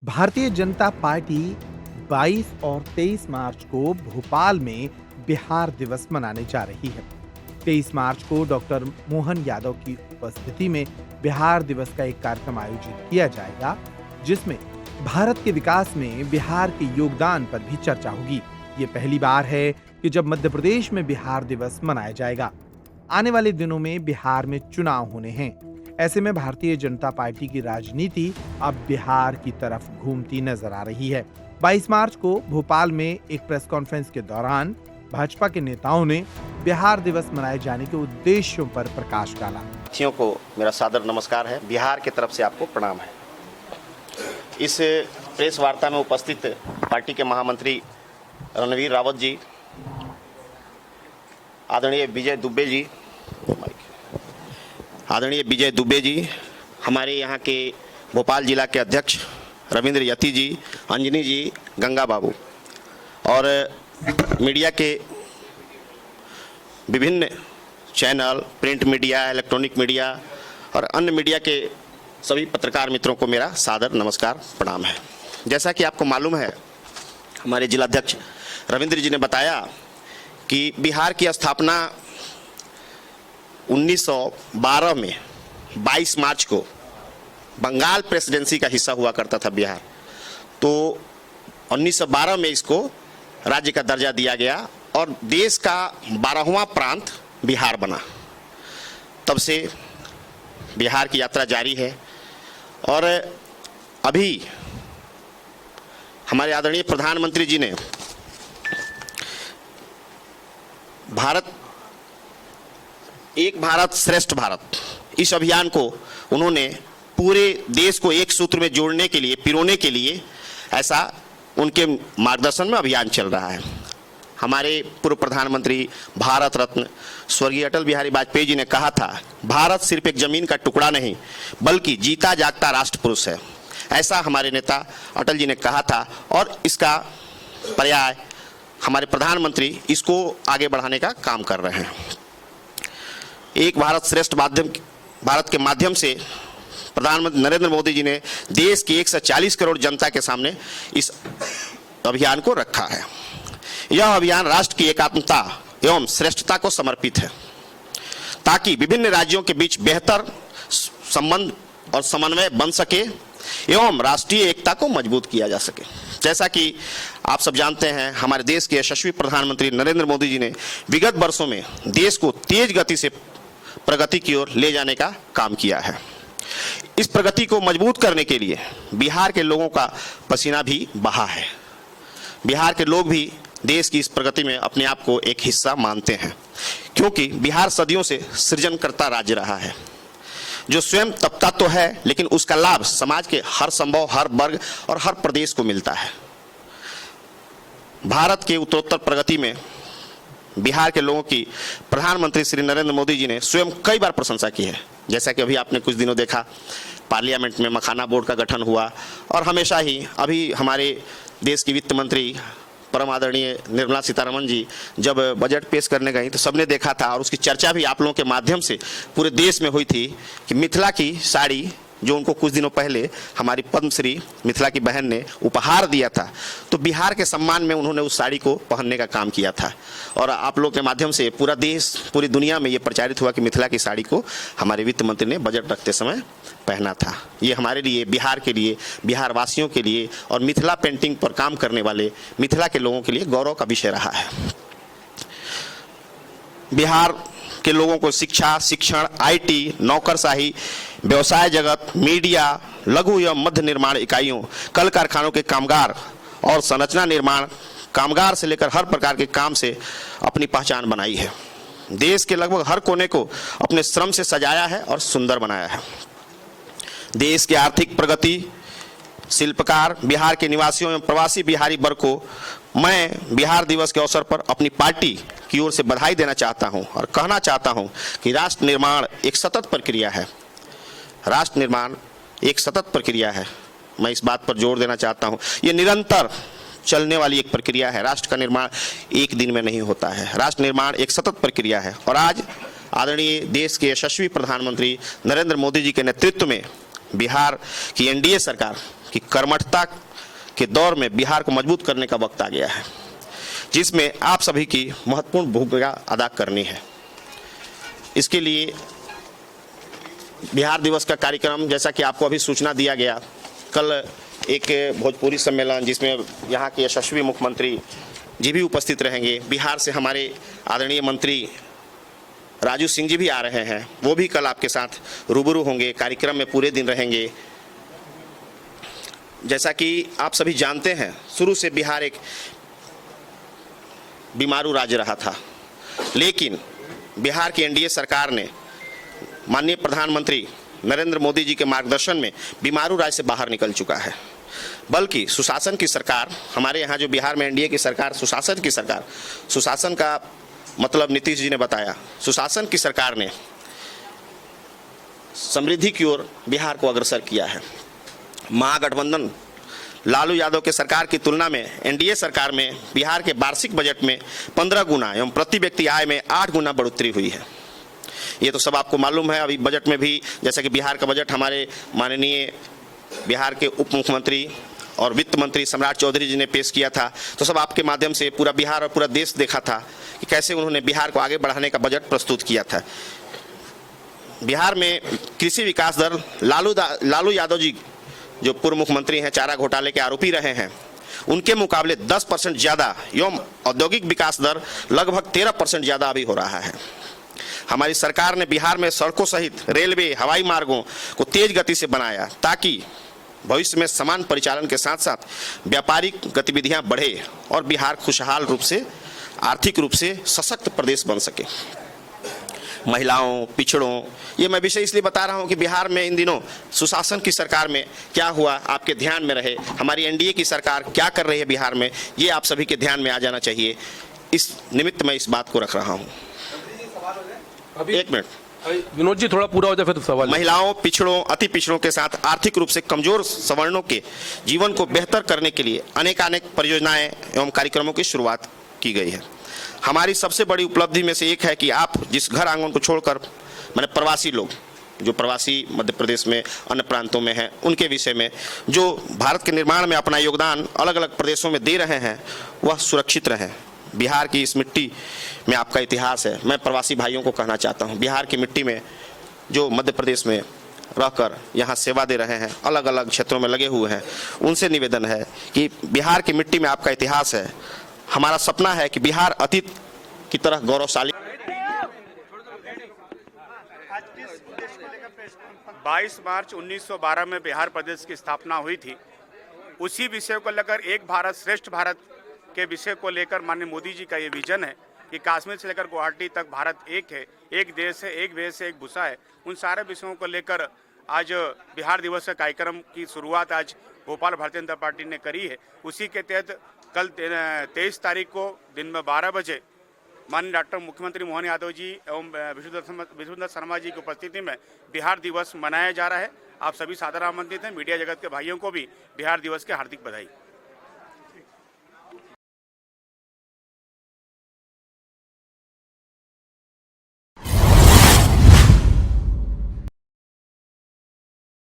Bharatiya Janata party 22 और 23 मार्च को भोपाल में बिहार दिवस मनाने जा रही है। 23 मार्च को डॉक्टर मोहन यादव की उपस्थिति में बिहार दिवस का एक कार्यक्रम आयोजित किया जाएगा, जिसमें भारत के विकास में बिहार के योगदान पर भी चर्चा होगी। ये पहली बार है कि जब मध्य प्रदेश में बिहार दिवस मनाया जाएगा। आने वाले दिनों में बिहार में चुनाव होने हैं। ऐसे में भारतीय जनता पार्टी की राजनीति अब बिहार की तरफ घूमती नजर आ रही है। 22 मार्च को भोपाल में एक प्रेस कॉन्फ्रेंस के दौरान भाजपा के नेताओं ने बिहार दिवस मनाए जाने के उद्देश्यों पर प्रकाश डाला। साथियों को मेरा सादर नमस्कार है। बिहार की तरफ से आपको प्रणाम है। इस प्रेस वार्ता में उपस्थित पार्टी के महामंत्री रणवीर रावत जी, आदरणीय विजय दुबे जी, हमारे यहाँ के भोपाल जिला के अध्यक्ष रविंद्र यति जी, अंजनी जी, गंगा बाबू और मीडिया के विभिन्न channel, print media, electronic media और अन्य मीडिया के सभी पत्रकार मित्रों को मेरा सादर नमस्कार प्रणाम है। जैसा कि आपको मालूम है, हमारे जिलाध्यक्ष रविंद्र जी ने बताया कि बिहार की स्थापना 1912 में 22 मार्च को बंगाल प्रेसिडेंसी का हिस्सा हुआ करता था बिहार। तो 1912 में इसको राज्य का दर्जा दिया गया और देश का 12वां प्रांत बिहार बना। तब से बिहार की यात्रा जारी है और अभी हमारे आदरणीय प्रधानमंत्री जी ने एक भारत श्रेष्ठ भारत, इस अभियान को उन्होंने पूरे देश को एक सूत्र में जोड़ने के लिए, पिरोने के लिए, ऐसा उनके मार्गदर्शन में अभियान चल रहा है। हमारे पूर्व प्रधानमंत्री भारत रत्न स्वर्गीय अटल बिहारी वाजपेयी जी ने कहा था, भारत सिर्फ एक जमीन का टुकड़ा नहीं बल्कि जीता जागता राष्ट्र पुरुष है। ऐसा हमारे नेता अटल जी ने कहा था और इसका पर्याय हमारे प्रधानमंत्री इसको आगे बढ़ाने का काम कर रहे हैं। एक भारत श्रेष्ठ भारत के माध्यम से प्रधानमंत्री नरेंद्र मोदी जी ने देश की 140 करोड़ जनता के सामने इस अभियान को रखा है। यह अभियान राष्ट्र की एकात्मता एवं श्रेष्ठता को समर्पित है, ताकि विभिन्न राज्यों के बीच बेहतर संबंध और समन्वय बन सके एवं राष्ट्रीय एकता को मजबूत किया जा सके। जैसा कि आप सब जानते हैं, हमारे देश के यशस्वी प्रधानमंत्री नरेंद्र मोदी जी ने विगत वर्षों में देश को तेज गति से प्रगति की ओर ले जाने का काम किया है। इस प्रगति को मजबूत करने के लिए बिहार के लोगों का पसीना भी बहा है। बिहार के लोग भी देश की इस प्रगति में अपने आप को एक हिस्सा मानते हैं, क्योंकि बिहार सदियों से सृजनकर्ता राज्य रहा है, जो स्वयं तपता तो है लेकिन उसका लाभ समाज के हर संभव, हर वर्ग और हर प्रदेश को मिलता है। भारत के उत्तरोत्तर प्रगति में बिहार के लोगों की प्रधानमंत्री श्री नरेंद्र मोदी जी ने स्वयं कई बार प्रशंसा की है। जैसा कि अभी आपने कुछ दिनों देखा, पार्लियामेंट में मखाना बोर्ड का गठन हुआ और हमेशा ही अभी हमारे देश की वित्त मंत्री परम आदरणीय निर्मला सीतारमण जी जब बजट पेश करने गई तो सबने देखा था और उसकी चर्चा भी आप लोगों के माध्यम से पूरे देश में हुई थी कि मिथिला की साड़ी, जो उनको कुछ दिनों पहले हमारी पद्मश्री मिथिला की बहन ने उपहार दिया था, तो बिहार के सम्मान में उन्होंने उस साड़ी को पहनने का काम किया था और आप लोग के माध्यम से पूरा देश, पूरी दुनिया में ये प्रचारित हुआ कि मिथिला की साड़ी को हमारे वित्त मंत्री ने बजट रखते समय पहना था। ये हमारे लिए, बिहार के लिए, बिहार वासियों के लिए और मिथिला पेंटिंग पर काम करने वाले मिथिला के लोगों के लिए गौरव का विषय रहा है। बिहार के लोगों को शिक्षा, शिक्षण, आईटी, नौकरशाही, व्यवसाय जगत, मीडिया, लघु एवं मध्य निर्माण इकाइयों, कल कारखानों के कामगार और संरचना निर्माण कामगार से लेकर हर प्रकार के काम से अपनी पहचान बनाई है। देश के लगभग हर कोने को अपने श्रम से सजाया है और सुंदर बनाया है। देश की आर्थिक प्रगति, शिल्पकार, बिहार के निवासियों एवं प्रवासी बिहारी वर्ग को मैं बिहार दिवस के अवसर पर अपनी पार्टी की ओर से बधाई देना चाहता हूं और कहना चाहता हूं कि राष्ट्र निर्माण एक सतत प्रक्रिया है। राष्ट्र निर्माण एक सतत प्रक्रिया है। मैं इस बात पर जोर देना चाहता हूं, ये निरंतर चलने वाली एक प्रक्रिया है। राष्ट्र का निर्माण एक दिन में नहीं होता है। राष्ट्र निर्माण एक सतत प्रक्रिया है और आज आदरणीय देश के यशस्वी प्रधानमंत्री नरेंद्र मोदी जी के नेतृत्व में बिहार की एनडीए सरकार कि कर्मठता के दौर में बिहार को मजबूत करने का वक्त आ गया है, जिसमें आप सभी की महत्वपूर्ण भूमिका अदा करनी है। इसके लिए बिहार दिवस का कार्यक्रम, जैसा कि आपको अभी सूचना दिया गया, कल एक भोजपुरी सम्मेलन जिसमें यहाँ के यशस्वी मुख्यमंत्री जी भी उपस्थित रहेंगे, बिहार से हमारे आदरणीय मंत्री राजू सिंह जी भी आ रहे हैं, वो भी कल आपके साथ रूबरू होंगे, कार्यक्रम में पूरे दिन रहेंगे। जैसा कि आप सभी जानते हैं, शुरू से बिहार एक बीमारू राज्य रहा था, लेकिन बिहार की एनडीए सरकार ने माननीय प्रधानमंत्री नरेंद्र मोदी जी के मार्गदर्शन में बीमारू राज्य से बाहर निकल चुका है। बल्कि सुशासन की सरकार, हमारे यहाँ जो बिहार में एनडीए की सरकार सुशासन की सरकार, सुशासन का मतलब नीतीश जी ने बताया, सुशासन की सरकार ने समृद्धि की ओर बिहार को अग्रसर किया है। महागठबंधन लालू यादव के सरकार की तुलना में एनडीए सरकार में बिहार के वार्षिक बजट में 15 गुना एवं प्रति व्यक्ति आय में 8 गुना बढ़ोतरी हुई है। ये तो सब आपको मालूम है। अभी बजट में भी, जैसा कि बिहार का बजट हमारे माननीय बिहार के उप मुख्यमंत्री और वित्त मंत्री सम्राट चौधरी जी ने पेश किया था, तो सब आपके माध्यम से पूरा बिहार और पूरा देश देखा था कि कैसे उन्होंने बिहार को आगे बढ़ाने का बजट प्रस्तुत किया था। बिहार में कृषि विकास दर लालू यादव जी जो पूर्व मुख्यमंत्री हैं, चारा घोटाले के आरोपी रहे हैं, उनके मुकाबले 10% ज़्यादा एवं औद्योगिक विकास दर लगभग 13% ज़्यादा अभी हो रहा है। हमारी सरकार ने बिहार में सड़कों सहित रेलवे, हवाई मार्गों को तेज गति से बनाया ताकि भविष्य में समान परिचालन के साथ साथ व्यापारिक गतिविधियां बढ़े और बिहार खुशहाल रूप से, आर्थिक रूप से सशक्त प्रदेश बन सके। महिलाओं, पिछड़ों, ये मैं विषय इसलिए बता रहा हूं कि बिहार में इन दिनों सुशासन की सरकार में क्या हुआ आपके ध्यान में रहे, हमारी एनडीए की सरकार क्या कर रही है बिहार में, ये आप सभी के ध्यान में आ जाना चाहिए। इस निमित्त मैं इस बात को रख रहा हूं। एक मिनट विनोद जी, थोड़ा पूरा हो जाए फिर सवाल। महिलाओं, पिछड़ों, अति पिछड़ों के साथ आर्थिक रूप से कमजोर सवर्णों के जीवन को बेहतर करने के लिए अनेकानेक परियोजनाएं एवं कार्यक्रमों की शुरुआत की गई है। हमारी सबसे बड़ी उपलब्धि में से एक है कि आप जिस घर आंगन को छोड़कर, मैंने प्रवासी लोग जो प्रवासी मध्य प्रदेश में अन्य प्रांतों में हैं, उनके विषय में जो भारत के निर्माण में अपना योगदान अलग अलग प्रदेशों में दे रहे हैं, वह सुरक्षित रहें। बिहार की इस मिट्टी में आपका इतिहास है। मैं प्रवासी भाइयों को कहना चाहता हूं, बिहार की मिट्टी में जो मध्य प्रदेश में रहकर यहाँ सेवा दे रहे हैं, अलग अलग क्षेत्रों में लगे हुए हैं, उनसे निवेदन है कि बिहार की मिट्टी में आपका इतिहास है। हमारा सपना है कि बिहार अतीत की तरह गौरवशाली। 22 मार्च 1912 में बिहार प्रदेश की स्थापना हुई थी। उसी विषय को लेकर एक भारत श्रेष्ठ भारत के विषय को लेकर माननीय मोदी जी का ये विजन है कि कश्मीर से लेकर गुवाहाटी तक भारत एक है, एक देश है, एक वेश है, एक भूषा है। उन सारे विषयों को लेकर आज बिहार दिवस के कार्यक्रम की शुरुआत आज भोपाल भारतीय जनता पार्टी ने करी है। उसी के तहत कल 23 तारीख को दिन में 12 बजे माननीय डॉक्टर मुख्यमंत्री मोहन यादव जी एवं विष्णुदत्त शर्मा जी की उपस्थिति में बिहार दिवस मनाया जा रहा है। आप सभी सादर आमंत्रित हैं। मीडिया जगत के भाइयों को भी बिहार दिवस की हार्दिक बधाई।